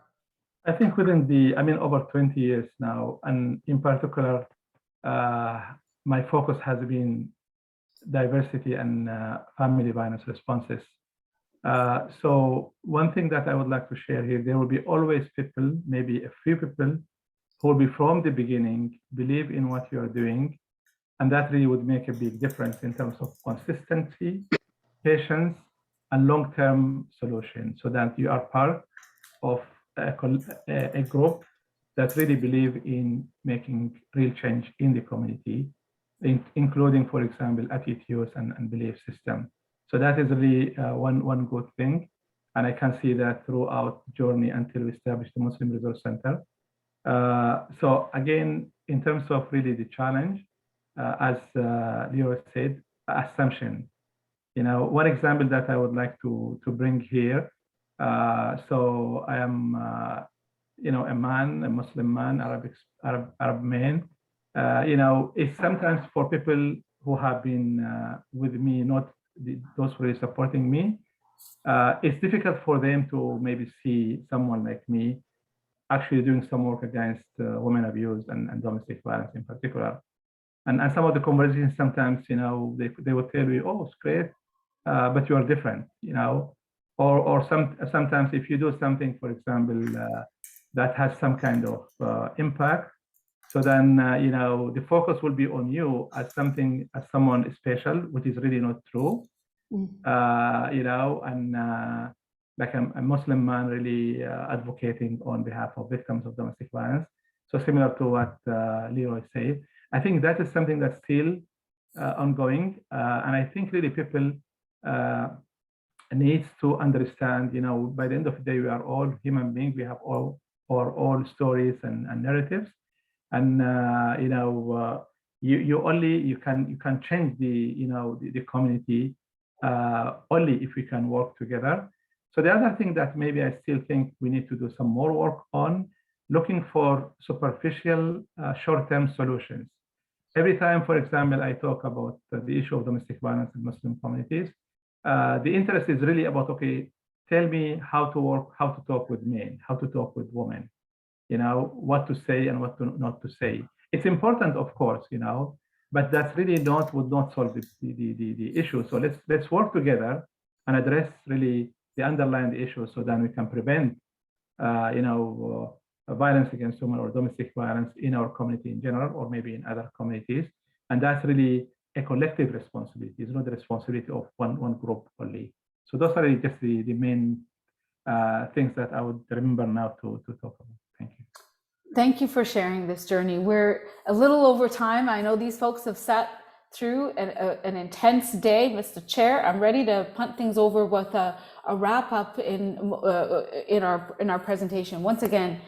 S16: I think within over 20 years now, and in particular, my focus has been diversity and family violence responses. So one thing that I would like to share here, there will be always people, maybe a few people, who will be from the beginning, believe in what you are doing, and that really would make a big difference in terms of consistency, patience, and long-term solution, so that you are part of a group that really believe in making real change in the community, including, for example, attitudes and belief system. So that is really one good thing. And I can see that throughout the journey until we established the Muslim Resource Center. So again, in terms of really the challenge, as Leroy said, assumption. One example that I would like to bring here. So I am, a man, a Muslim man, Arab man. It's sometimes for people who have been with me, not those who are supporting me, it's difficult for them to maybe see someone like me actually doing some work against women abuse and domestic violence in particular. And some of the conversations sometimes, they would tell me, oh, it's great, but you are different, or sometimes if you do something, for example, that has some kind of impact, so then, the focus will be on you as someone special, which is really not true. And like a Muslim man really advocating on behalf of victims of domestic violence. So similar to what Leroy said, I think that is something that's still ongoing. And I think really people needs to understand, by the end of the day, we are all human beings. We have all stories and narratives. And you can change the community only if we can work together. So the other thing that maybe I still think we need to do some more work on, looking for superficial short-term solutions. Every time, for example, I talk about the issue of domestic violence in Muslim communities, the interest is really about, okay, tell me how to work, how to talk with men, how to talk with women, what to say and what not to say. It's important, of course, but that's really would not solve the issue. So let's work together and address really the underlying issue, so that we can prevent, violence against women or domestic violence in our community in general, or maybe in other communities. And that's really a collective responsibility. It's not the responsibility of one group only. So those are really just the main things that I would remember now to talk about. Thank you.
S3: Thank you for sharing this journey. We're a little over time. I know these folks have sat through an intense day. Mr. Chair, I'm ready to punt things over with a wrap up in our presentation. Once again,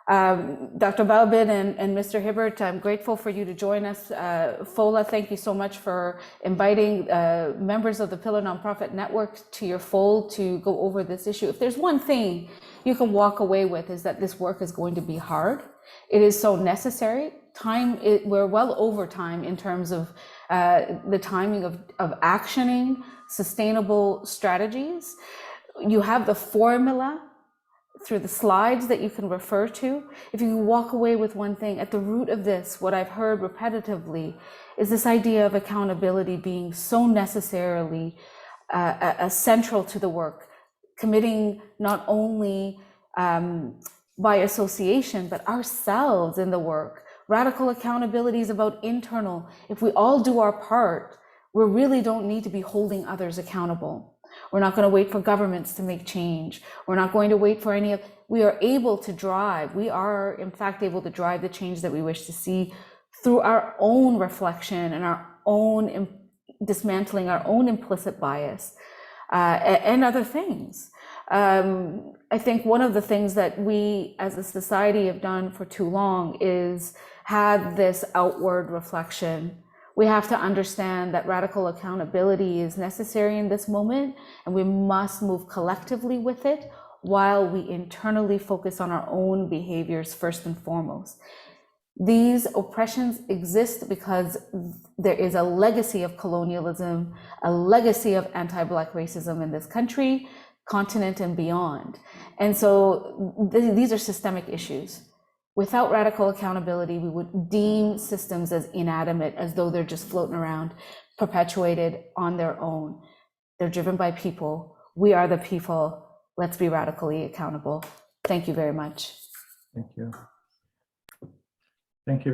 S3: Dr. Baubid and Mr. Hibbert, I'm grateful for you to join us. Fola, thank you so much for inviting members of the Pillar Nonprofit Network to your fold to go over this issue. If there's one thing you can walk away with, is that this work is going to be hard. It is so necessary. We're well over time in terms of the timing of actioning sustainable strategies. You have the formula through the slides that you can refer to. If you can walk away with one thing, at the root of this, what I've heard repetitively is this idea of accountability being so necessarily central to the work, committing not only by association, but ourselves in the work. Radical accountability is about internal. If we all do our part, we really don't need to be holding others accountable. We're not going to wait for governments to make change. We're not going to wait for any of, we are able to drive. We are, in fact, able to drive the change that we wish to see through our own reflection and our own dismantling our own implicit bias and other things. I think one of the things that we as a society have done for too long is had this outward reflection. We have to understand that radical accountability is necessary in this moment, and we must move collectively with it while we internally focus on our own behaviors first and foremost. These oppressions exist because there is a legacy of colonialism, a legacy of anti-Black racism in this country, continent, and beyond. And so these are systemic issues. Without radical accountability, we would deem systems as inanimate, as though they're just floating around, perpetuated on their own. They're driven by people. We are the people. Let's be radically accountable. Thank you very much.
S16: Thank you. Thank you.